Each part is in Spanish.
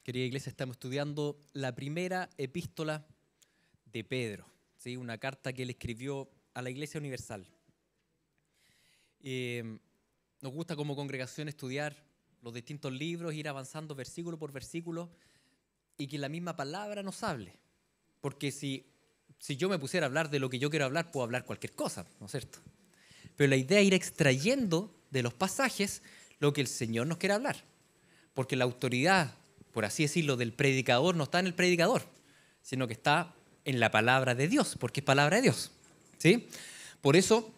Querida iglesia, estamos estudiando la primera epístola de Pedro, ¿sí? Una carta que él escribió a la Iglesia Universal. Nos gusta como congregación estudiar los distintos libros, ir avanzando versículo por versículo y que la misma palabra nos hable. Porque si yo me pusiera a hablar de lo que yo quiero hablar, puedo hablar cualquier cosa, ¿no es cierto? Pero la idea es ir extrayendo de los pasajes lo que el Señor nos quiere hablar. Porque la autoridad, por así decirlo, del predicador no está en el predicador, sino que está en la palabra de Dios, porque es palabra de Dios, ¿sí? Por eso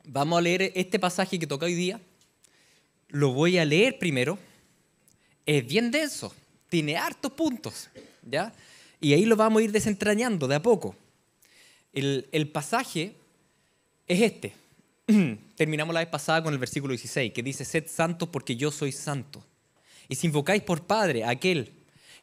vamos a leer este pasaje que toca hoy día. Lo voy a leer primero. Es bien denso, tiene hartos puntos, ¿ya? Y ahí lo vamos a ir desentrañando de a poco. El pasaje es este. Terminamos la vez pasada con el versículo 16, que dice: sed santos porque yo soy santo. Y si invocáis por Padre a aquel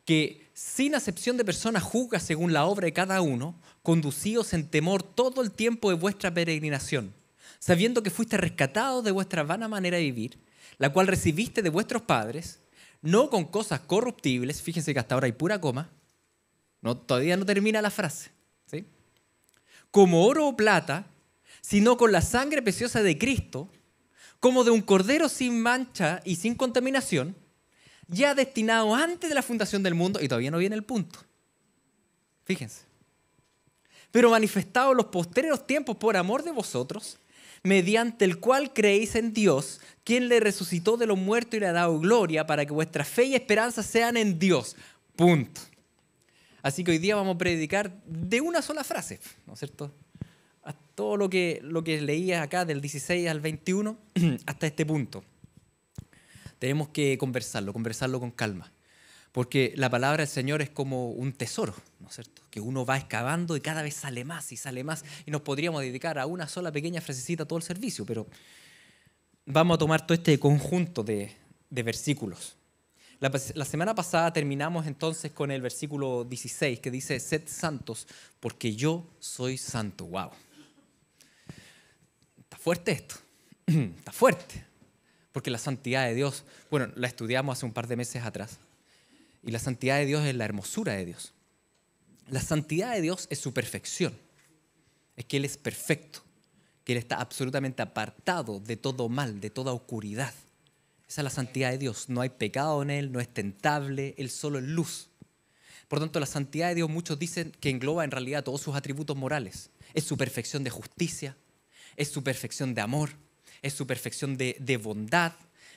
que sin acepción de personas juzga según la obra de cada uno, conducíos en temor todo el tiempo de vuestra peregrinación, sabiendo que fuiste rescatados de vuestra vana manera de vivir, la cual recibiste de vuestros padres, no con cosas corruptibles. Fíjense que hasta ahora hay pura coma, todavía no termina la frase, ¿sí? Como oro o plata, sino con la sangre preciosa de Cristo, como de un cordero sin mancha y sin contaminación, ya destinado antes de la fundación del mundo, y todavía no viene el punto. Fíjense. Pero manifestado en los postreros tiempos por amor de vosotros, mediante el cual creéis en Dios, quien le resucitó de los muertos y le ha dado gloria, para que vuestra fe y esperanza sean en Dios. Punto. Así que hoy día vamos a predicar de una sola frase, ¿no es cierto? Todo lo que leía acá del 16 al 21 hasta este punto. Tenemos que conversarlo con calma, porque la palabra del Señor es como un tesoro, ¿no es cierto? Que uno va excavando y cada vez sale más, y nos podríamos dedicar a una sola pequeña frasecita todo el servicio, pero vamos a tomar todo este conjunto de versículos. La semana pasada terminamos entonces con el versículo 16, que dice: sed santos porque yo soy santo. ¡Wow! Está fuerte esto, está fuerte. Porque la santidad de Dios, bueno, la estudiamos hace un par de meses atrás, y la santidad de Dios es la hermosura de Dios. La santidad de Dios es su perfección, es que Él es perfecto, que Él está absolutamente apartado de todo mal, de toda oscuridad. Esa es la santidad de Dios, no hay pecado en Él, no es tentable, Él solo es luz. Por tanto, la santidad de Dios, muchos dicen que engloba en realidad todos sus atributos morales. Es su perfección de justicia, es su perfección de amor, es su perfección de bondad.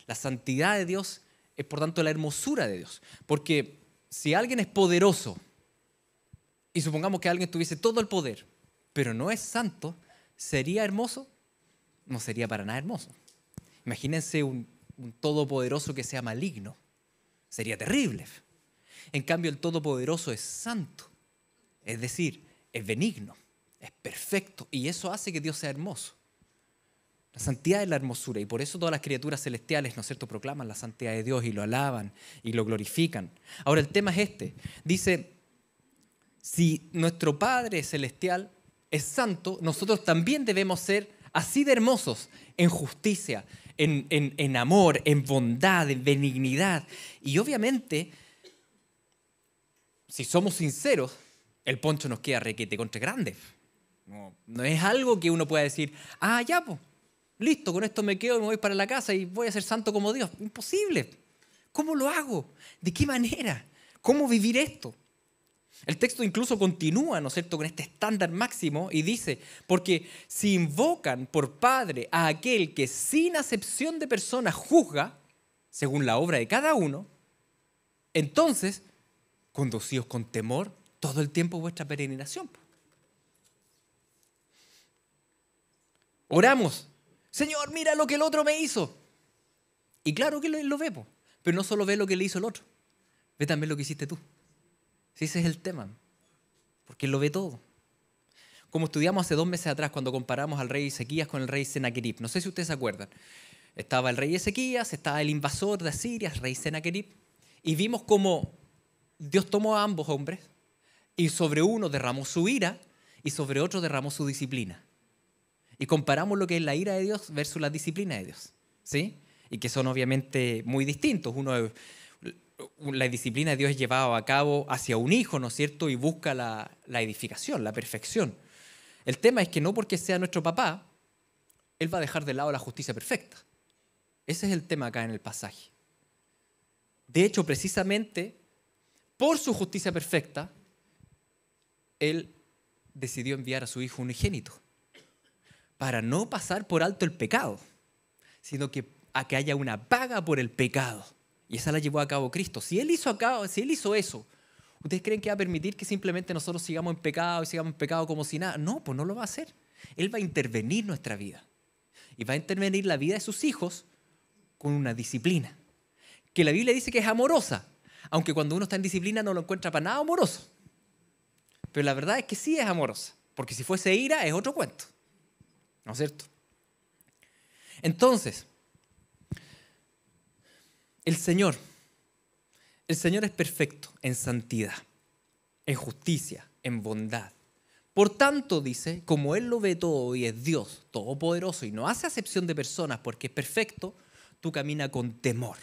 La santidad de Dios es, por tanto, la hermosura de Dios. Porque si alguien es poderoso, y supongamos que alguien tuviese todo el poder, pero no es santo, ¿sería hermoso? No sería para nada hermoso. Imagínense un todopoderoso que sea maligno. Sería terrible. En cambio, el todopoderoso es santo. Es decir, es benigno, es perfecto. Y eso hace que Dios sea hermoso. La santidad es la hermosura, y por eso todas las criaturas celestiales, ¿no es cierto?, proclaman la santidad de Dios y lo alaban y lo glorifican. Ahora, el tema es este. Dice: si nuestro Padre celestial es santo, nosotros también debemos ser así de hermosos en justicia, en amor, en bondad, en benignidad. Y obviamente, si somos sinceros, el poncho nos queda requete contra grande. No es algo que uno pueda decir: ah, ya, pues, listo, con esto me quedo y me voy para la casa y voy a ser santo como Dios. Imposible. ¿Cómo lo hago? ¿De qué manera? ¿Cómo vivir esto? El texto incluso continúa, ¿no es cierto?, con este estándar máximo y dice: porque si invocan por Padre a aquel que sin acepción de personas juzga, según la obra de cada uno, entonces conducíos con temor todo el tiempo vuestra peregrinación. Oramos: Señor, mira lo que el otro me hizo. Y claro que Él lo ve, pero no solo ve lo que le hizo el otro, ve también lo que hiciste tú. Si ese es el tema, porque Él lo ve todo. Como estudiamos hace 2 meses atrás cuando comparamos al rey Ezequías con el rey Senaquerib. No sé si ustedes se acuerdan. Estaba el rey Ezequías, estaba el invasor de Asiria, el rey Senaquerib, y vimos cómo Dios tomó a ambos hombres y sobre uno derramó su ira y sobre otro derramó su disciplina. Y comparamos lo que es la ira de Dios versus la disciplina de Dios, ¿sí? Y que son obviamente muy distintos. Uno es la disciplina de Dios es llevada a cabo hacia un hijo, ¿no es cierto? Y busca la edificación, la perfección. El tema es que no porque sea nuestro papá, Él va a dejar de lado la justicia perfecta. Ese es el tema acá en el pasaje. De hecho, precisamente por su justicia perfecta, Él decidió enviar a su Hijo unigénito para no pasar por alto el pecado, sino que a que haya una paga por el pecado. Y esa la llevó a cabo Cristo. Si Él hizo eso, ¿ustedes creen que va a permitir que simplemente nosotros sigamos en pecado y sigamos en pecado como si nada? No, pues no lo va a hacer. Él va a intervenir nuestra vida. Y va a intervenir la vida de sus hijos con una disciplina. Que la Biblia dice que es amorosa, aunque cuando uno está en disciplina no lo encuentra para nada amoroso. Pero la verdad es que sí es amorosa, porque si fuese ira es otro cuento. ¿No es cierto? Entonces, el Señor es perfecto en santidad, en justicia, en bondad. Por tanto, dice, como Él lo ve todo y es Dios todopoderoso y no hace acepción de personas porque es perfecto, tú caminas con temor.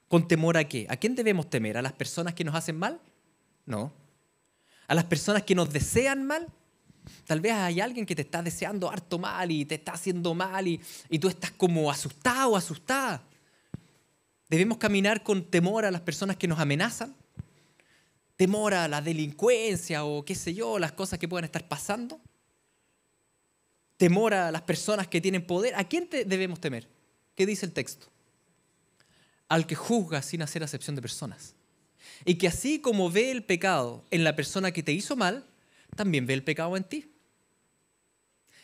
¿Con temor a qué? ¿A quién debemos temer? ¿A las personas que nos hacen mal? No. ¿A las personas que nos desean mal? Tal vez hay alguien que te está deseando harto mal y te está haciendo mal y tú estás como asustado o asustada. ¿Debemos caminar con temor a las personas que nos amenazan? ¿Temor a la delincuencia o qué sé yo, las cosas que puedan estar pasando? ¿Temor a las personas que tienen poder? ¿A quién debemos temer? ¿Qué dice el texto? Al que juzga sin hacer acepción de personas. Y que así como ve el pecado en la persona que te hizo mal, también ve el pecado en ti.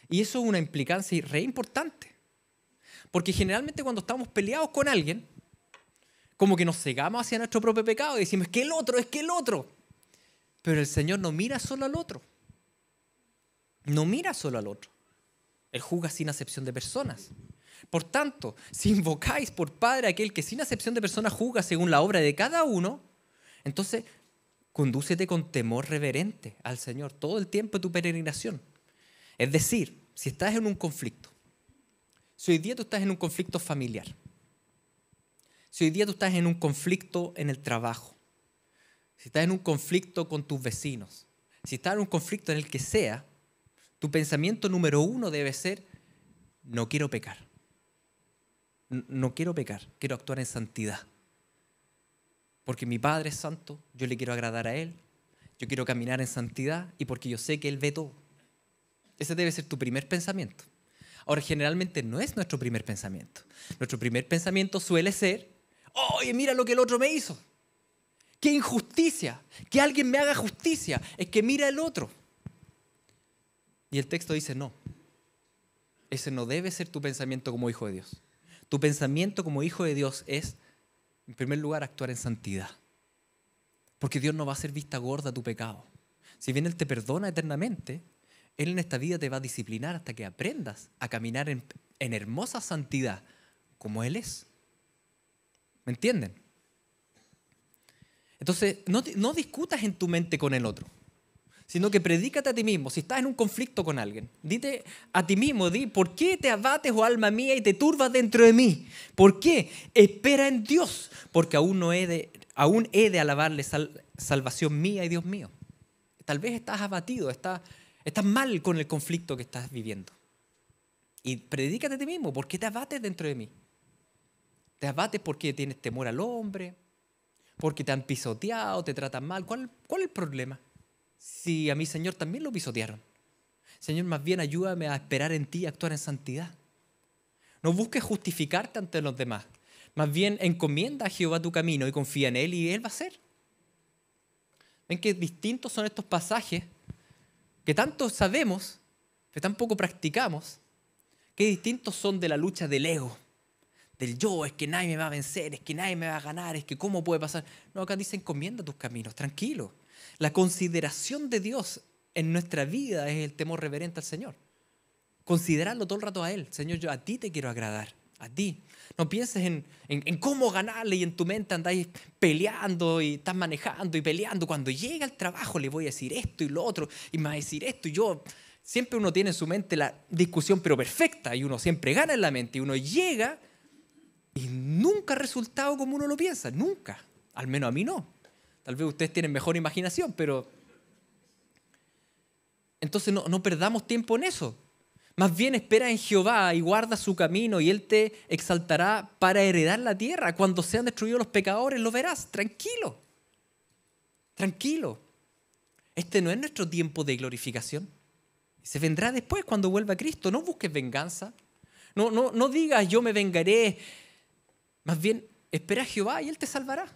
Y eso es una implicancia re importante. Porque generalmente cuando estamos peleados con alguien, como que nos cegamos hacia nuestro propio pecado y decimos, es que el otro. Pero el Señor no mira solo al otro. No mira solo al otro. Él juzga sin acepción de personas. Por tanto, si invocáis por Padre aquel que sin acepción de personas juzga según la obra de cada uno, entonces condúcete con temor reverente al Señor todo el tiempo de tu peregrinación. Es decir, si estás en un conflicto, si hoy día tú estás en un conflicto familiar, si hoy día tú estás en un conflicto en el trabajo, si estás en un conflicto con tus vecinos, si estás en un conflicto en el que sea, tu pensamiento número uno debe ser, no quiero pecar. No quiero pecar, quiero actuar en santidad. Porque mi Padre es santo, yo le quiero agradar a Él, yo quiero caminar en santidad y porque yo sé que Él ve todo. Ese debe ser tu primer pensamiento. Ahora, generalmente no es nuestro primer pensamiento. Nuestro primer pensamiento suele ser, oye, mira lo que el otro me hizo. ¡Qué injusticia! Que alguien me haga justicia. Es que mira el otro. Y el texto dice, no. Ese no debe ser tu pensamiento como hijo de Dios. Tu pensamiento como hijo de Dios es, en primer lugar, actuar en santidad. Porque Dios no va a hacer vista gorda a tu pecado. Si bien Él te perdona eternamente, Él en esta vida te va a disciplinar hasta que aprendas a caminar en hermosa santidad como Él es. ¿Me entienden? Entonces, no discutas en tu mente con el otro, sino que predícate a ti mismo. Si estás en un conflicto con alguien, dite a ti mismo, ¿por qué te abates, oh alma mía, y te turbas dentro de mí? ¿Por qué? Espera en Dios, porque aún he de alabarle salvación mía y Dios mío. Tal vez estás abatido, estás mal con el conflicto que estás viviendo. Y predícate a ti mismo, ¿por qué te abates dentro de mí? ¿Te abates porque tienes temor al hombre? ¿Porque te han pisoteado, te tratan mal? ¿Cuál es el problema? Si a mi Señor también lo pisotearon. Señor, más bien ayúdame a esperar en ti y actuar en santidad. No busques justificarte ante los demás. Más bien encomienda a Jehová tu camino y confía en Él y Él va a hacer. ¿Ven qué distintos son estos pasajes que tanto sabemos, que tan poco practicamos? Qué distintos son de la lucha del ego, del yo, es que nadie me va a vencer, es que nadie me va a ganar, es que cómo puede pasar. No, acá dice encomienda tus caminos, tranquilo. La consideración de Dios en nuestra vida es el temor reverente al Señor. Considerarlo todo el rato a Él. Señor, yo a ti te quiero agradar, a ti. No pienses en cómo ganarle y en tu mente andáis peleando y estás manejando y peleando. Cuando llegue al trabajo le voy a decir esto y lo otro y me va a decir esto y yo. Siempre uno tiene en su mente la discusión pero perfecta y uno siempre gana en la mente y uno llega y nunca ha resultado como uno lo piensa, nunca. Al menos a mí no. Tal vez ustedes tienen mejor imaginación, pero... Entonces no perdamos tiempo en eso. Más bien espera en Jehová y guarda su camino y Él te exaltará para heredar la tierra. Cuando sean destruidos los pecadores, lo verás. Tranquilo. Tranquilo. Este no es nuestro tiempo de glorificación. Se vendrá después cuando vuelva Cristo. No busques venganza. No digas yo me vengaré. Más bien espera a Jehová y Él te salvará.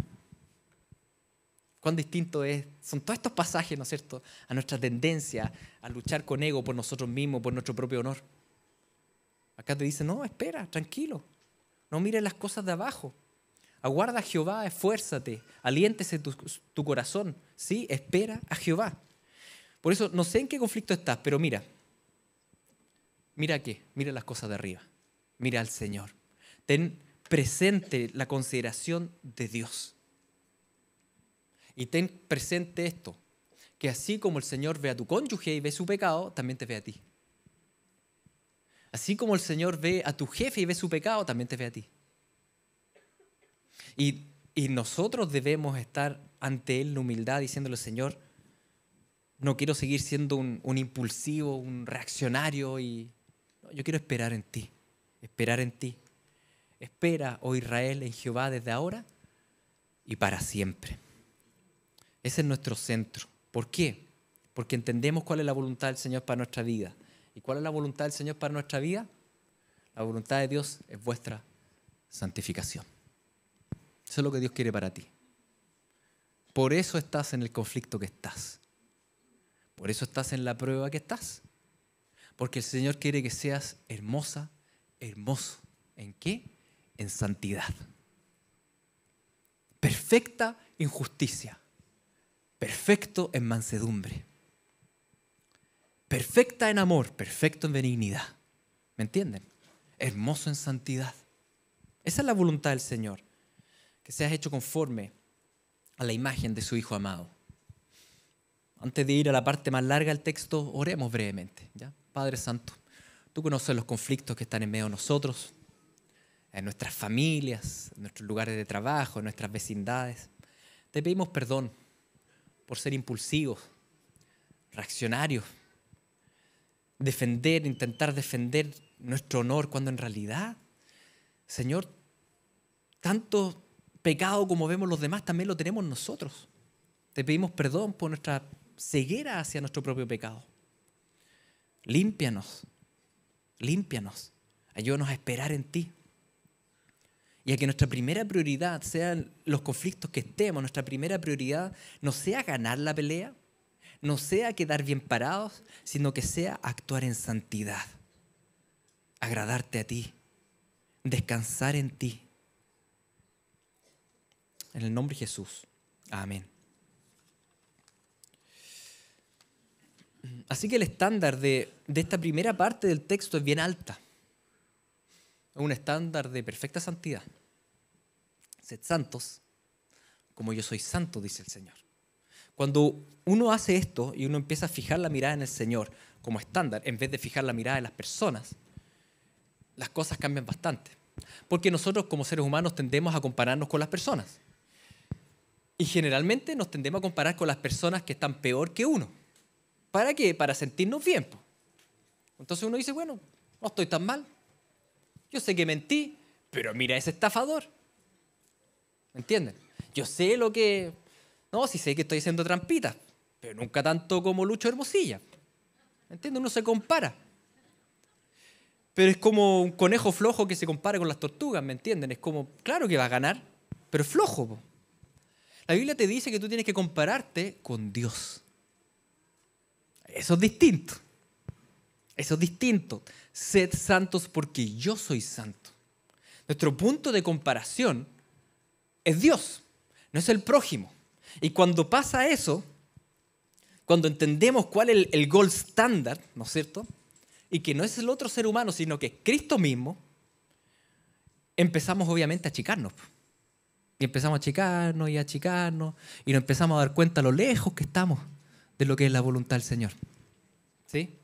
Cuán distinto son todos estos pasajes, ¿no es cierto?, a nuestra tendencia a luchar con ego por nosotros mismos, por nuestro propio honor. Acá te dice, no, espera, tranquilo. No mires las cosas de abajo. Aguarda a Jehová, esfuérzate, aliéntese tu corazón. Sí, espera a Jehová. Por eso, no sé en qué conflicto estás, pero mira. Mira qué, mira las cosas de arriba. Mira al Señor. Ten presente la consideración de Dios. Y ten presente esto, que así como el Señor ve a tu cónyuge y ve su pecado, también te ve a ti. Así como el Señor ve a tu jefe y ve su pecado, también te ve a ti. Y nosotros debemos estar ante Él en humildad diciéndole, Señor, no quiero seguir siendo un impulsivo, un reaccionario. Yo quiero esperar en ti, esperar en ti. Espera, oh Israel, en Jehová desde ahora y para siempre. Ese es nuestro centro. ¿Por qué? Porque entendemos cuál es la voluntad del Señor para nuestra vida. ¿Y cuál es la voluntad del Señor para nuestra vida? La voluntad de Dios es vuestra santificación. Eso es lo que Dios quiere para ti. Por eso estás en el conflicto que estás. Por eso estás en la prueba que estás. Porque el Señor quiere que seas hermosa, hermoso. ¿En qué? En santidad. Perfecta en justicia. Perfecto en mansedumbre. Perfecta en amor, perfecto en benignidad. ¿Me entienden? Hermoso en santidad. Esa es la voluntad del Señor. Que seas hecho conforme a la imagen de su Hijo amado. Antes de ir a la parte más larga del texto, oremos brevemente, ¿ya? Padre Santo, tú conoces los conflictos que están en medio de nosotros, en nuestras familias, en nuestros lugares de trabajo, en nuestras vecindades. Te pedimos perdón por ser impulsivos, reaccionarios, intentar defender nuestro honor cuando en realidad, Señor, tanto pecado como vemos los demás también lo tenemos nosotros. Te pedimos perdón por nuestra ceguera hacia nuestro propio pecado. Límpianos, ayúdanos a esperar en ti. Y a que nuestra primera prioridad sean los conflictos que estemos, nuestra primera prioridad no sea ganar la pelea, no sea quedar bien parados, sino que sea actuar en santidad, agradarte a ti, descansar en ti. En el nombre de Jesús. Amén. Así que el estándar de esta primera parte del texto es bien alta. Es un estándar de perfecta santidad. Sed santos, como yo soy santo, dice el Señor. Cuando uno hace esto y uno empieza a fijar la mirada en el Señor como estándar, en vez de fijar la mirada en las personas, las cosas cambian bastante. Porque nosotros como seres humanos tendemos a compararnos con las personas. Y generalmente nos tendemos a comparar con las personas que están peor que uno. ¿Para qué? Para sentirnos bien. Entonces uno dice, bueno, no estoy tan mal. Yo sé que mentí, pero mira ese estafador. ¿Me entienden? Yo sé lo que... No, sí sé que estoy haciendo trampitas, pero nunca tanto como Lucho Hermosilla. ¿Me entienden? Uno se compara. Pero es como un conejo flojo que se compara con las tortugas, ¿me entienden? Es como, claro que va a ganar, pero es flojo, po. La Biblia te dice que tú tienes que compararte con Dios. Eso es distinto. Eso es distinto. Sed santos porque yo soy santo. Nuestro punto de comparación es Dios, no es el prójimo. Y cuando pasa eso, cuando entendemos cuál es el gold standard, ¿no es cierto? Y que no es el otro ser humano, sino que es Cristo mismo, empezamos obviamente a achicarnos. Y empezamos a achicarnos y a achicarnos y nos empezamos a dar cuenta lo lejos que estamos de lo que es la voluntad del Señor. ¿Sí?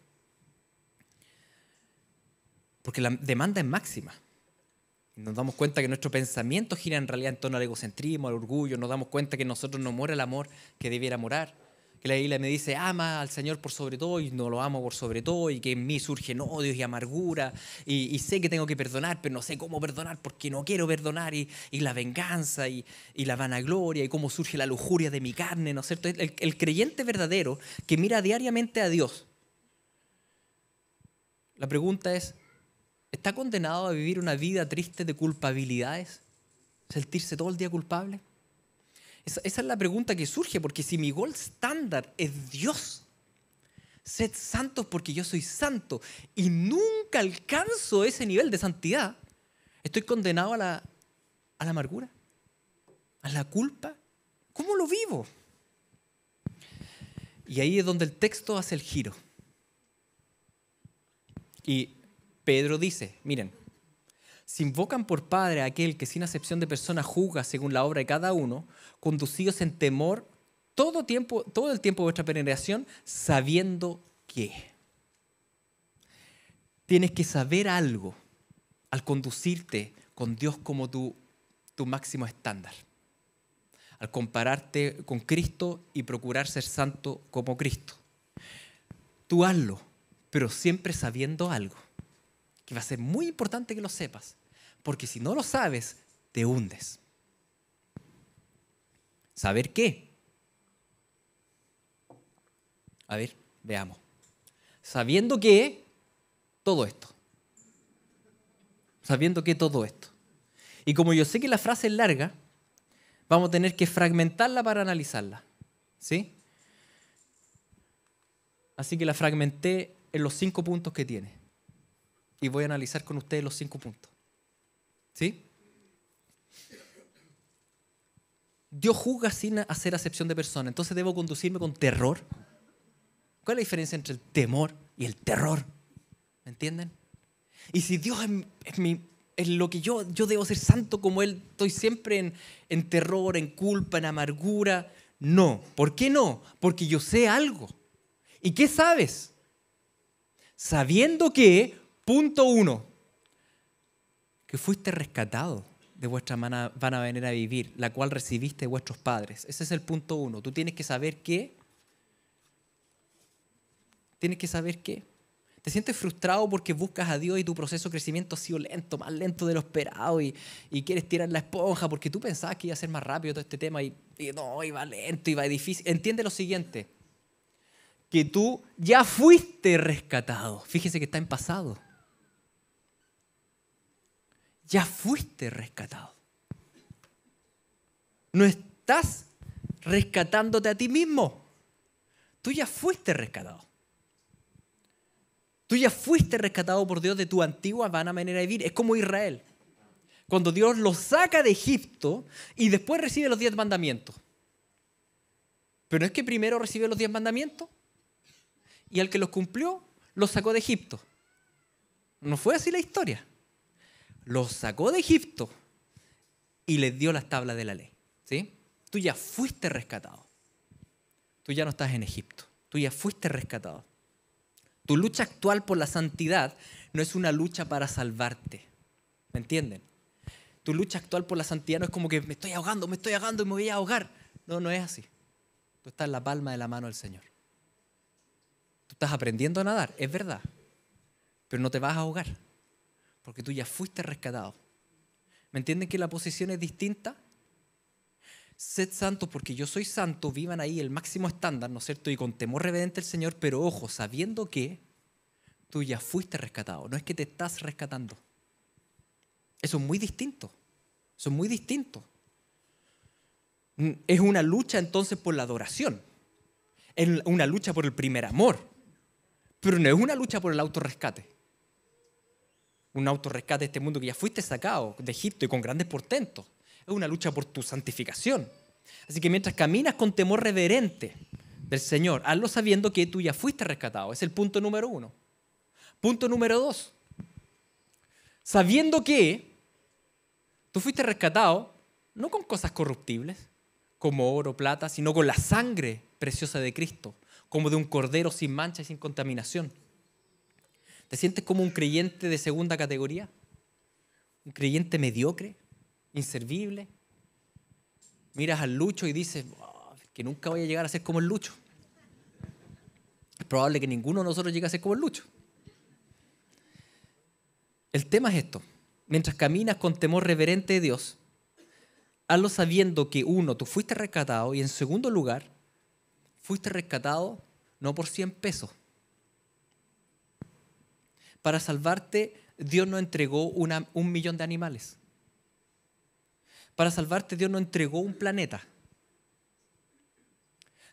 Porque la demanda es máxima. Nos damos cuenta que nuestro pensamiento gira en realidad en torno al egocentrismo, al orgullo. Nos damos cuenta que en nosotros no mora el amor que debiera morar. Que la Biblia me dice, ama al Señor por sobre todo y no lo amo por sobre todo, y que en mí surgen odios y amargura, y sé que tengo que perdonar, pero no sé cómo perdonar porque no quiero perdonar, y la venganza y la vanagloria, y cómo surge la lujuria de mi carne, ¿no es cierto? El creyente verdadero que mira diariamente a Dios, la pregunta es, ¿está condenado a vivir una vida triste de culpabilidades? ¿Sentirse todo el día culpable? Esa es la pregunta que surge, porque si mi gold estándar es Dios, sed santos porque yo soy santo, y nunca alcanzo ese nivel de santidad, ¿estoy condenado a la amargura? ¿A la culpa? ¿Cómo lo vivo? Y ahí es donde el texto hace el giro. Y Pedro dice, miren, si invocan por Padre a aquel que sin acepción de personas juzga según la obra de cada uno, conducidos en temor todo el tiempo de vuestra peregrinación, sabiendo que tienes que saber algo al conducirte con Dios como tu máximo estándar, al compararte con Cristo y procurar ser santo como Cristo. Tú hazlo, pero siempre sabiendo algo, que va a ser muy importante que lo sepas, porque si no lo sabes, te hundes. ¿Saber qué? A ver, veamos. Sabiendo que todo esto. Sabiendo que todo esto. Y como yo sé que la frase es larga, vamos a tener que fragmentarla para analizarla. ¿Sí? Así que la fragmenté en los 5 puntos que tiene. Y voy a analizar con ustedes los 5 puntos. ¿Sí? Dios juzga sin hacer acepción de persona. Entonces debo conducirme con terror. ¿Cuál es la diferencia entre el temor y el terror? ¿Me entienden? Y si Dios es lo que yo debo ser santo como Él, estoy siempre en terror, en culpa, en amargura. No. ¿Por qué no? Porque yo sé algo. ¿Y qué sabes? Sabiendo que, punto 1, que fuiste rescatado de vuestra vana manera de vivir, la cual recibiste de vuestros padres. Ese es el punto 1. Tú tienes que saber qué. Tienes que saber qué. Te sientes frustrado porque buscas a Dios y tu proceso de crecimiento ha sido lento, más lento de lo esperado, y quieres tirar la esponja porque tú pensabas que iba a ser más rápido todo este tema y no, iba lento, iba difícil. Entiende lo siguiente, que tú ya fuiste rescatado. Fíjese que está en pasado. Ya fuiste rescatado. No estás rescatándote a ti mismo. Tú ya fuiste rescatado. Tú ya fuiste rescatado por Dios de tu antigua vana manera de vivir. Es como Israel. Cuando Dios los saca de Egipto y después recibe los 10 mandamientos. Pero no es que primero recibió los 10 mandamientos y al que los cumplió, los sacó de Egipto. No fue así la historia. Los sacó de Egipto y les dio las tablas de la ley. ¿Sí? Tú ya fuiste rescatado. Tú ya no estás en Egipto. Tú ya fuiste rescatado. Tu lucha actual por la santidad no es una lucha para salvarte. ¿Me entienden? Tu lucha actual por la santidad no es como que me estoy ahogando y me voy a ahogar. No, no es así. Tú estás en la palma de la mano del Señor. Tú estás aprendiendo a nadar, es verdad. Pero no te vas a ahogar. Porque tú ya fuiste rescatado. ¿Me entienden que la posición es distinta? Sed santos porque yo soy santo, vivan ahí el máximo estándar, ¿no es cierto? Y con temor reverente al Señor, pero ojo, sabiendo que tú ya fuiste rescatado, no es que te estás rescatando. Eso es muy distinto, eso es muy distinto. Es una lucha entonces por la adoración, es una lucha por el primer amor, pero no es una lucha por el autorrescate. Un autorrescate de este mundo que ya fuiste sacado de Egipto y con grandes portentos. Es una lucha por tu santificación. Así que mientras caminas con temor reverente del Señor, hazlo sabiendo que tú ya fuiste rescatado. Es el punto número 1. Punto número 2. Sabiendo que tú fuiste rescatado no con cosas corruptibles, como oro, plata, sino con la sangre preciosa de Cristo, como de un cordero sin mancha y sin contaminación. ¿Te sientes como un creyente de segunda categoría? un creyente mediocre, inservible. Miras al Lucho y dices, oh, que nunca voy a llegar a ser como el Lucho. Es probable que ninguno de nosotros llegue a ser como el Lucho. El tema es esto. Mientras caminas con temor reverente de Dios, hazlo sabiendo que, uno, tú fuiste rescatado, y en segundo lugar, fuiste rescatado no por 100 pesos. Para salvarte, Dios no entregó 1.000.000 de animales. Para salvarte, Dios no entregó un planeta.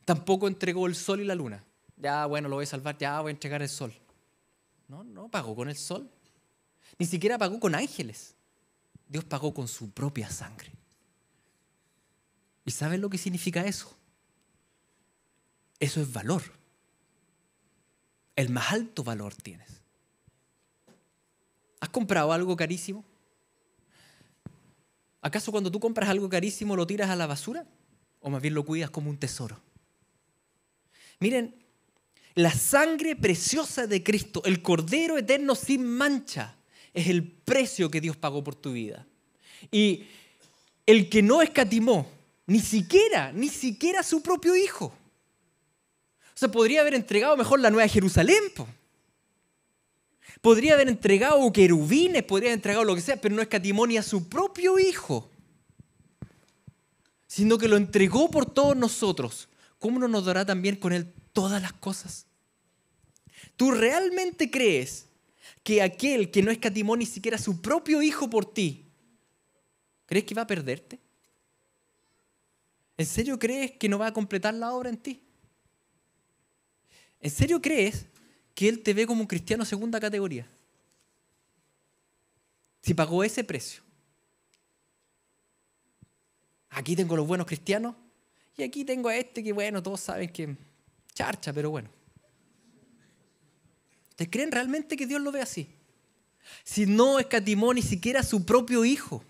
Tampoco entregó el sol y la luna. Ya, bueno, lo voy a salvar, ya voy a entregar el sol. No pagó con el sol. Ni siquiera pagó con ángeles. Dios pagó con su propia sangre. ¿Y sabes lo que significa eso? Eso es valor. El más alto valor tienes. ¿Has comprado algo carísimo? ¿Acaso cuando tú compras algo carísimo lo tiras a la basura? ¿O más bien lo cuidas como un tesoro? Miren, la sangre preciosa de Cristo, el Cordero eterno sin mancha, es el precio que Dios pagó por tu vida. Y el que no escatimó, ni siquiera a su propio Hijo. O sea, podría haber entregado mejor la Nueva Jerusalén, podría haber entregado querubines, podría haber entregado lo que sea, pero no escatimó ni a su propio Hijo, sino que lo entregó por todos nosotros. ¿Cómo no nos dará también con Él todas las cosas? ¿Tú realmente crees que aquel que no escatimó ni siquiera a su propio Hijo por ti, crees que va a perderte? ¿En serio crees que no va a completar la obra en ti? ¿En serio crees que Él te ve como un cristiano segunda categoría? Si pagó ese precio. Aquí tengo los buenos cristianos y aquí tengo a este que, bueno, todos saben que charcha, pero bueno. ¿Ustedes creen realmente que Dios lo ve así? Si no escatimó ni siquiera a su propio Hijo.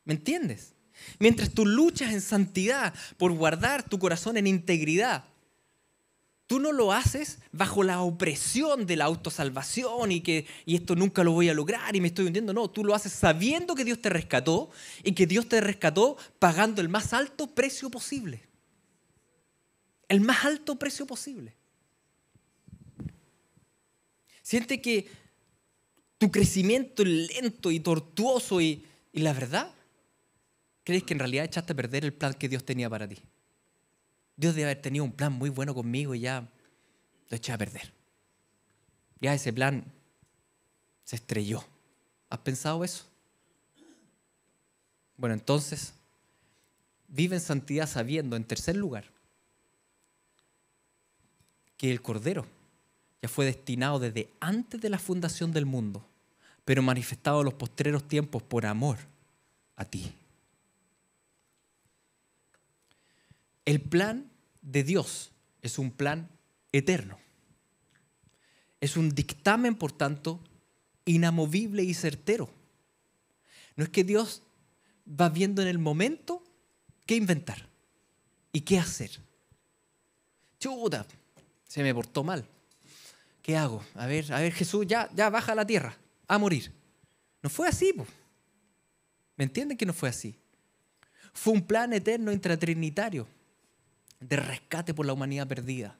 ¿Me entiendes? Mientras tú luchas en santidad por guardar tu corazón en integridad, tú no lo haces bajo la opresión de la autosalvación y esto nunca lo voy a lograr y me estoy hundiendo. No, tú lo haces sabiendo que Dios te rescató y que Dios te rescató pagando el más alto precio posible. El más alto precio posible. Siente que tu crecimiento es lento y tortuoso y la verdad, crees que en realidad echaste a perder el plan que Dios tenía para ti. Dios debe haber tenido un plan muy bueno conmigo y ya lo eché a perder. Ya ese plan se estrelló. ¿Has pensado eso? Bueno, entonces, vive en santidad sabiendo, en tercer lugar, que el Cordero ya fue destinado desde antes de la fundación del mundo, pero manifestado en los postreros tiempos por amor a ti. El plan de Dios es un plan eterno. Es un dictamen, por tanto, inamovible y certero. No es que Dios va viendo en el momento qué inventar y qué hacer. Chuta, se me portó mal. ¿Qué hago? A ver, Jesús, ya baja a la tierra, a morir. No fue así, po. ¿Me entienden que no fue así? Fue un plan eterno intratrinitario de rescate por la humanidad perdida.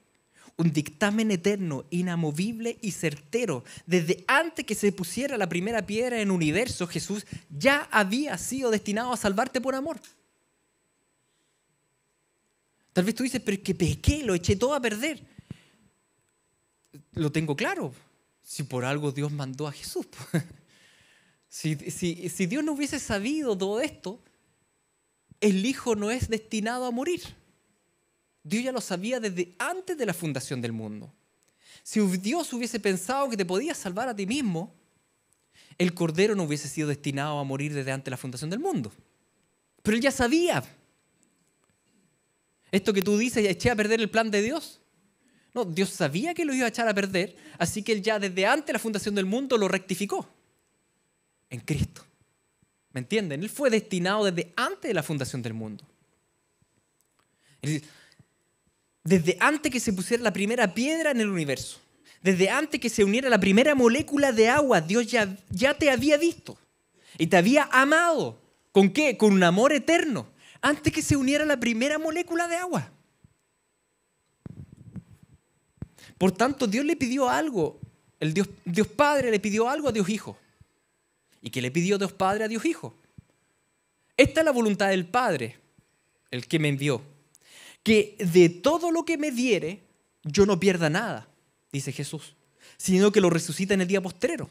Un dictamen eterno, inamovible y certero. Desde antes que se pusiera la primera piedra en el universo, Jesús ya había sido destinado a salvarte por amor. Tal vez tú dices, pero es que pequé, lo eché todo a perder. Lo tengo claro. Si por algo Dios mandó a Jesús. Si Dios no hubiese sabido todo esto, el Hijo no es destinado a morir. Dios ya lo sabía desde antes de la fundación del mundo. Si Dios hubiese pensado que te podías salvar a ti mismo, el Cordero no hubiese sido destinado a morir desde antes de la fundación del mundo. Pero Él ya sabía. Esto que tú dices, eché a perder el plan de Dios. No, Dios sabía que lo iba a echar a perder, así que Él ya desde antes de la fundación del mundo lo rectificó. En Cristo. ¿Me entienden? Él fue destinado desde antes de la fundación del mundo. Desde antes que se pusiera la primera piedra en el universo, desde antes que se uniera la primera molécula de agua, Dios ya te había visto. Y te había amado. ¿Con qué? Con un amor eterno. Antes que se uniera la primera molécula de agua. Por tanto, Dios le pidió algo. Dios Padre le pidió algo a Dios Hijo. ¿Y qué le pidió Dios Padre a Dios Hijo? Esta es la voluntad del Padre, el que me envió. Que de todo lo que me diere, yo no pierda nada, dice Jesús, sino que lo resucita en el día postrero.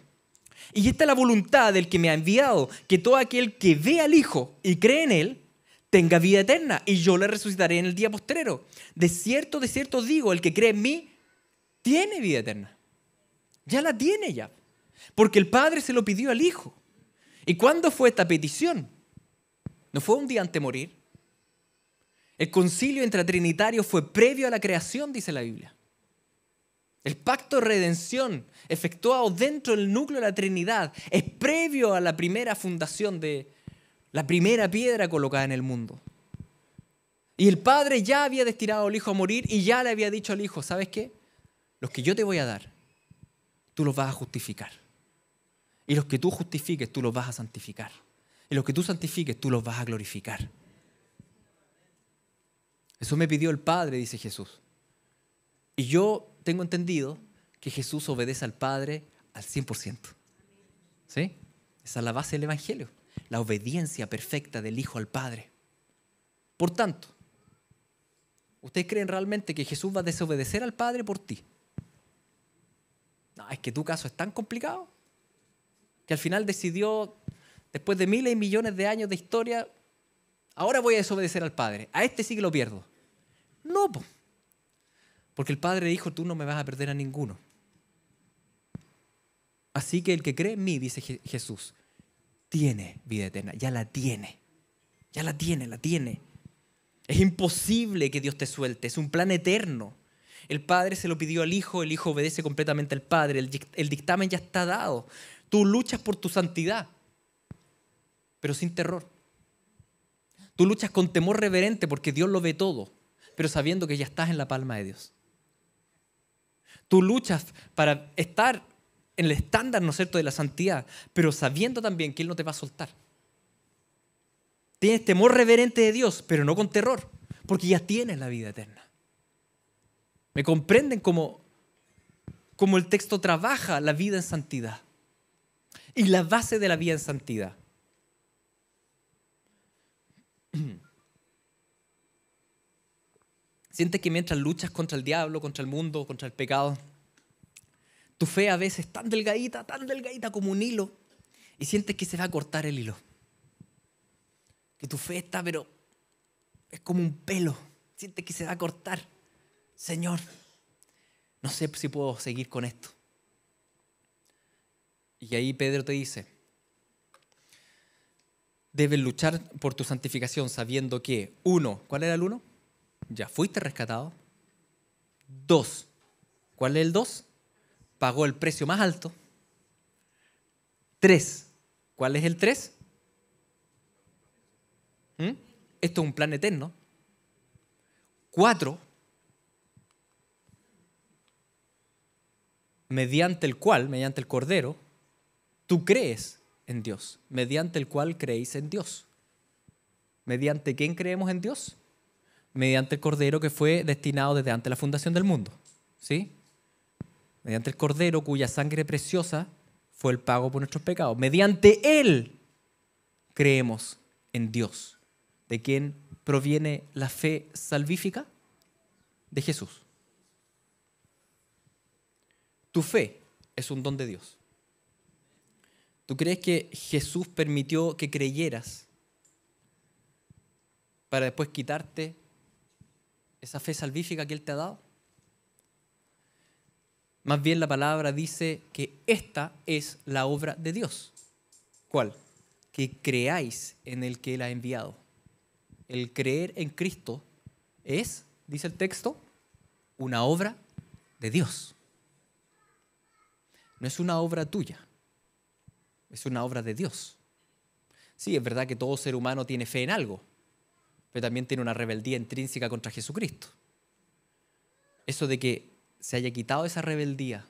Y esta es la voluntad del que me ha enviado, que todo aquel que ve al Hijo y cree en Él, tenga vida eterna, y yo le resucitaré en el día postrero. De cierto os digo, el que cree en mí, tiene vida eterna. Ya la tiene ya. Porque el Padre se lo pidió al Hijo. ¿Y cuándo fue esta petición? ¿No fue un día antes de morir? El concilio intratrinitario fue previo a la creación, dice la Biblia. El pacto de redención efectuado dentro del núcleo de la Trinidad es previo a la primera fundación de la primera piedra colocada en el mundo. Y el Padre ya había destinado al Hijo a morir y ya le había dicho al Hijo, ¿sabes qué? Los que yo te voy a dar, tú los vas a justificar. Y los que tú justifiques, tú los vas a santificar. Y los que tú santifiques, tú los vas a glorificar. Eso me pidió el Padre, dice Jesús. Y yo tengo entendido que Jesús obedece al Padre al 100%. ¿Sí? Esa es la base del Evangelio. La obediencia perfecta del Hijo al Padre. Por tanto, ¿ustedes creen realmente que Jesús va a desobedecer al Padre por ti? No, es que tu caso es tan complicado que al final decidió, después de miles y millones de años de historia, ahora voy a desobedecer al Padre. A este sí que lo pierdo. No, porque el Padre dijo, tú no me vas a perder a ninguno. Así que el que cree en mí, dice Jesús, tiene vida eterna. Ya la tiene. Ya la tiene. Es imposible que Dios te suelte. Es un plan eterno. El Padre se lo pidió al Hijo. El Hijo obedece completamente al Padre. El dictamen ya está dado. Tú luchas por tu santidad, pero sin terror. Tú luchas con temor reverente porque Dios lo ve todo, pero sabiendo que ya estás en la palma de Dios. Tú luchas para estar en el estándar, ¿no es cierto?, de la santidad, pero sabiendo también que Él no te va a soltar. Tienes temor reverente de Dios, pero no con terror, porque ya tienes la vida eterna. ¿Me comprenden cómo el texto trabaja la vida en santidad? Y la base de la vida en santidad. Sientes que mientras luchas contra el diablo, contra el mundo, contra el pecado, tu fe a veces es tan delgadita como un hilo, y sientes que se va a cortar el hilo. Que tu fe está, pero es como un pelo. Sientes que se va a cortar. Señor, no sé si puedo seguir con esto. Y ahí Pedro te dice, debes luchar por tu santificación sabiendo que, 1, ¿cuál era el 1? Ya fuiste rescatado. 2, ¿cuál es el 2? Pagó el precio más alto. 3, ¿cuál es el 3? Esto es un plan eterno. 4, mediante el Cordero, tú crees en Dios, mediante el cual creéis en Dios. ¿Mediante quién creemos en Dios? Mediante el Cordero que fue destinado desde antes de la fundación del mundo. ¿Sí? Mediante el Cordero cuya sangre preciosa fue el pago por nuestros pecados. Mediante Él creemos en Dios. ¿De quién proviene la fe salvífica? De Jesús. Tu fe es un don de Dios. ¿Tú crees que Jesús permitió que creyeras para después quitarte esa fe salvífica que Él te ha dado? Más bien la palabra dice que esta es la obra de Dios. ¿Cuál? Que creáis en el que Él ha enviado. El creer en Cristo es, dice el texto, una obra de Dios. No es una obra tuya, es una obra de Dios. Sí, es verdad que todo ser humano tiene fe en algo, pero también tiene una rebeldía intrínseca contra Jesucristo. Eso de que se haya quitado esa rebeldía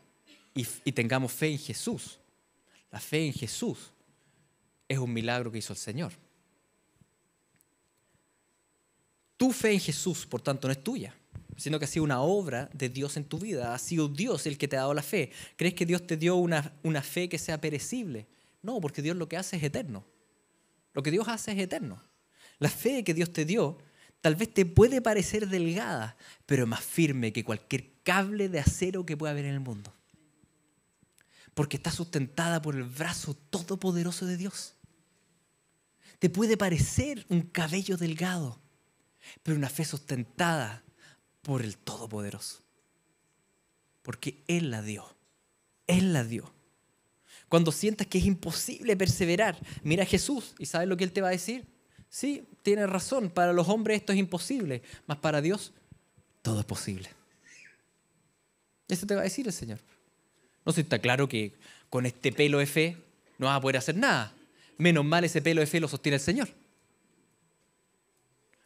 y tengamos fe en Jesús, la fe en Jesús, es un milagro que hizo el Señor. Tu fe en Jesús, por tanto, no es tuya, sino que ha sido una obra de Dios en tu vida. Ha sido Dios el que te ha dado la fe. ¿Crees que Dios te dio una fe que sea perecible? No, porque Dios lo que hace es eterno. Lo que Dios hace es eterno. La fe que Dios te dio tal vez te puede parecer delgada, pero es más firme que cualquier cable de acero que pueda haber en el mundo. Porque está sustentada por el brazo todopoderoso de Dios. Te puede parecer un cabello delgado, pero una fe sustentada por el Todopoderoso. Porque Él la dio. Él la dio. Cuando sientas que es imposible perseverar, mira a Jesús y ¿sabes lo que Él te va a decir? Sí, tienes razón, para los hombres esto es imposible, mas para Dios todo es posible. Eso te va a decir el Señor. No sé si está claro que con este pelo de fe no vas a poder hacer nada. Menos mal ese pelo de fe lo sostiene el Señor.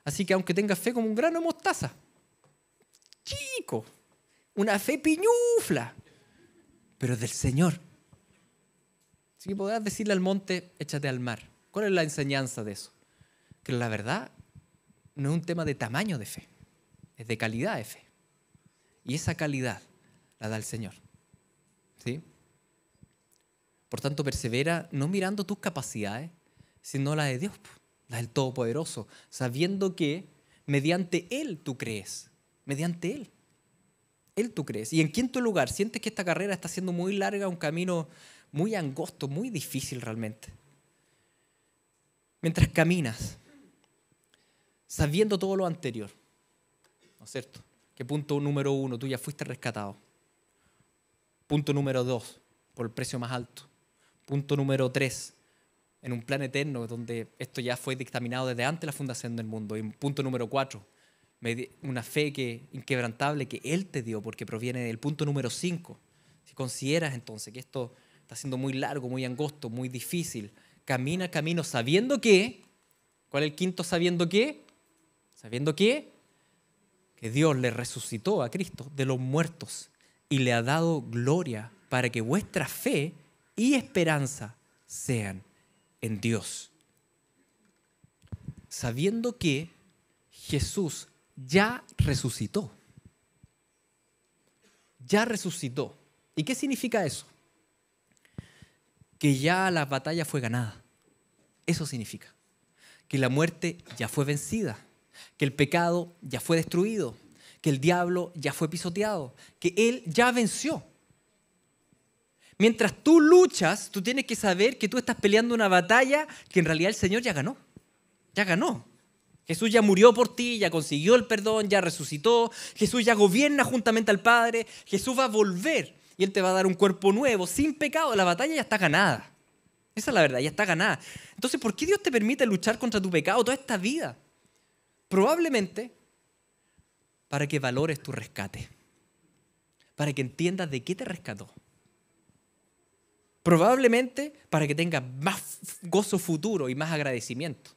Así que aunque tengas fe como un grano de mostaza, chico, una fe piñufla, pero es del Señor. Así que podrás decirle al monte, échate al mar. ¿Cuál es la enseñanza de eso? Que la verdad no es un tema de tamaño de fe, es de calidad de fe. Y esa calidad la da el Señor. ¿Sí? Por tanto, persevera no mirando tus capacidades, sino la de Dios, la del Todopoderoso, sabiendo que mediante Él tú crees. Mediante Él. Él tú crees. Y en quinto lugar, sientes que esta carrera está siendo muy larga, un camino muy angosto, muy difícil realmente. Mientras caminas, sabiendo todo lo anterior, ¿no es cierto? Que punto número 1, tú ya fuiste rescatado. Punto número 2, por el precio más alto. Punto número 3, en un plan eterno donde esto ya fue dictaminado desde antes de la fundación del mundo. Y punto número 4, una fe inquebrantable que Él te dio porque proviene del punto número 5. Si consideras entonces que esto está siendo muy largo, muy angosto, muy difícil, camina el camino sabiendo que, ¿cuál es el quinto sabiendo qué? Sabiendo que Dios le resucitó a Cristo de los muertos y le ha dado gloria para que vuestra fe y esperanza sean en Dios. Sabiendo que Jesús ya resucitó. Ya resucitó. ¿Y qué significa eso? Que ya la batalla fue ganada. Eso significa. Que la muerte ya fue vencida. Que el pecado ya fue destruido. Que el diablo ya fue pisoteado. Que Él ya venció. Mientras tú luchas, tú tienes que saber que tú estás peleando una batalla que en realidad el Señor ya ganó. Ya ganó. Jesús ya murió por ti, ya consiguió el perdón, ya resucitó. Jesús ya gobierna juntamente al Padre. Jesús va a volver y Él te va a dar un cuerpo nuevo, sin pecado. La batalla ya está ganada. Esa es la verdad, ya está ganada. Entonces, ¿por qué Dios te permite luchar contra tu pecado toda esta vida? Probablemente para que valores tu rescate. Para que entiendas de qué te rescató. Probablemente para que tengas más gozo futuro y más agradecimiento.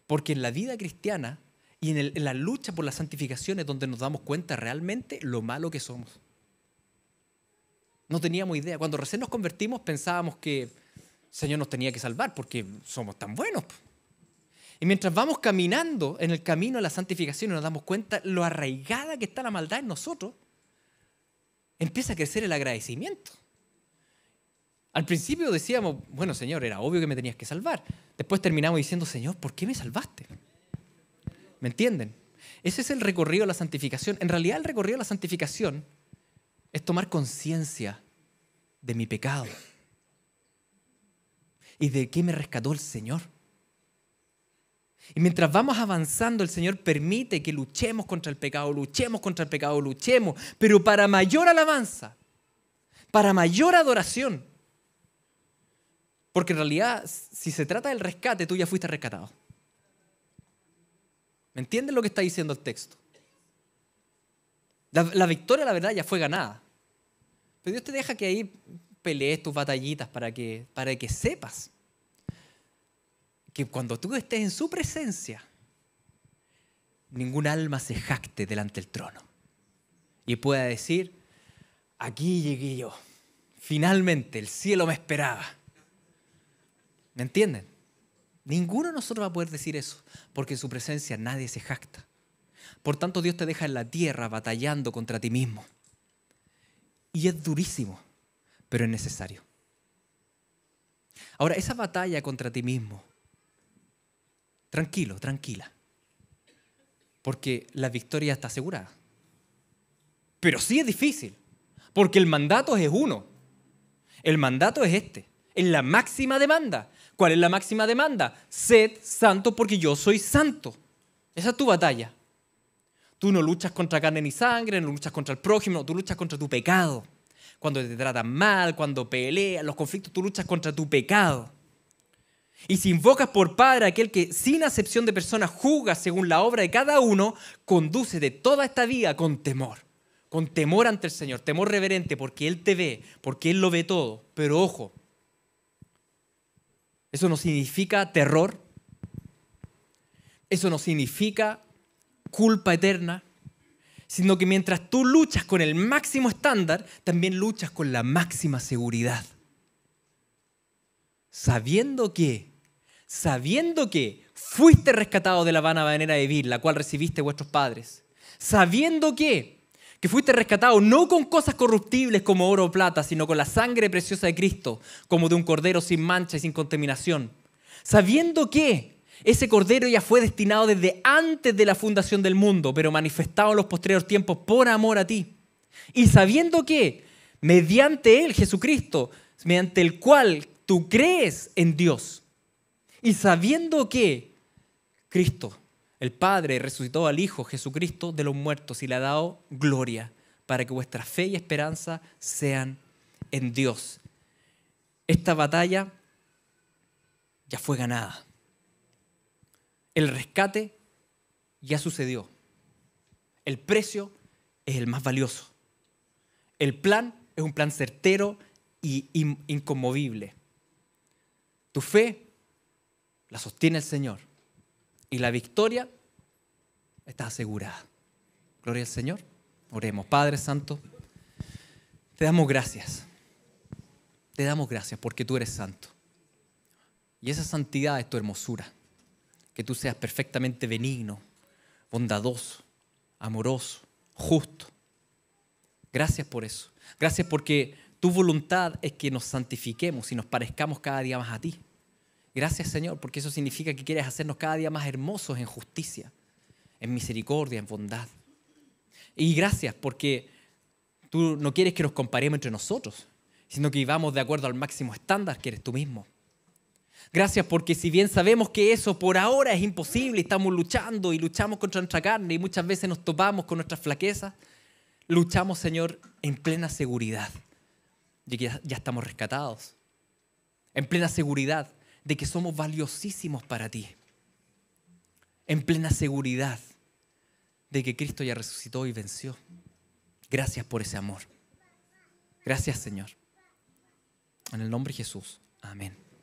Porque en la vida cristiana y en la lucha por la santificación es donde nos damos cuenta realmente lo malo que somos. No teníamos idea. Cuando recién nos convertimos pensábamos que el Señor nos tenía que salvar porque somos tan buenos. Y mientras vamos caminando en el camino de la santificación y nos damos cuenta lo arraigada que está la maldad en nosotros, empieza a crecer el agradecimiento. Al principio decíamos, bueno, Señor, era obvio que me tenías que salvar. Después terminamos diciendo, Señor, ¿por qué me salvaste? ¿Me entienden? Ese es el recorrido de la santificación. En realidad el recorrido de la santificación es tomar conciencia de mi pecado y de qué me rescató el Señor. Y mientras vamos avanzando, el Señor permite que luchemos contra el pecado, luchemos, pero para mayor alabanza, para mayor adoración. Porque en realidad, si se trata del rescate, tú ya fuiste rescatado. ¿Me entienden lo que está diciendo el texto? La victoria, la verdad, ya fue ganada. Pero Dios te deja que ahí pelees tus batallitas para que sepas que cuando tú estés en su presencia, ningún alma se jacte delante del trono y pueda decir, aquí llegué yo, finalmente el cielo me esperaba. ¿Me entienden? Ninguno de nosotros va a poder decir eso, porque en su presencia nadie se jacta. Por tanto, Dios te deja en la tierra batallando contra ti mismo. Y es durísimo, pero es necesario. Ahora, esa batalla contra ti mismo, tranquilo, tranquila, porque la victoria está asegurada. Pero sí es difícil, porque el mandato es uno. El mandato es este, es la máxima demanda. ¿Cuál es la máxima demanda? Sed santo porque yo soy santo. Esa es tu batalla. Tú no luchas contra carne ni sangre, no luchas contra el prójimo, tú luchas contra tu pecado. Cuando te tratan mal, cuando peleas, los conflictos, tú luchas contra tu pecado. Y si invocas por Padre a aquel que sin acepción de personas juzga según la obra de cada uno, conduce de toda esta vida con temor ante el Señor, temor reverente, porque Él te ve, porque Él lo ve todo. Pero ojo, eso no significa terror, eso no significa culpa eterna, sino que mientras tú luchas con el máximo estándar, también luchas con la máxima seguridad. Sabiendo que fuiste rescatado de la vana manera de vivir, la cual recibiste de vuestros padres. Sabiendo que fuiste rescatado no con cosas corruptibles como oro o plata, sino con la sangre preciosa de Cristo, como de un cordero sin mancha y sin contaminación. Sabiendo que ese cordero ya fue destinado desde antes de la fundación del mundo, pero manifestado en los posteriores tiempos por amor a ti. Y sabiendo que mediante Él, Jesucristo, mediante el cual tú crees en Dios, y sabiendo que Cristo, el Padre, resucitó al Hijo Jesucristo de los muertos y le ha dado gloria para que vuestra fe y esperanza sean en Dios. Esta batalla ya fue ganada. El rescate ya sucedió. El precio es el más valioso. El plan es un plan certero y inconmovible. Tu fe la sostiene el Señor y la victoria está asegurada. Gloria al Señor. Oremos. Padre Santo, te damos gracias. Te damos gracias porque tú eres santo. Y esa santidad es tu hermosura. Que tú seas perfectamente benigno, bondadoso, amoroso, justo. Gracias por eso. Gracias porque tu voluntad es que nos santifiquemos y nos parezcamos cada día más a ti. Gracias, Señor, porque eso significa que quieres hacernos cada día más hermosos en justicia, en misericordia, en bondad. Y gracias porque tú no quieres que nos comparemos entre nosotros, sino que vivamos de acuerdo al máximo estándar que eres tú mismo. Gracias porque si bien sabemos que eso por ahora es imposible, estamos luchando y luchamos contra nuestra carne y muchas veces nos topamos con nuestras flaquezas, luchamos, Señor, en plena seguridad de que ya estamos rescatados, en plena seguridad de que somos valiosísimos para ti, en plena seguridad de que Cristo ya resucitó y venció. Gracias por ese amor. Gracias, Señor. En el nombre de Jesús. Amén.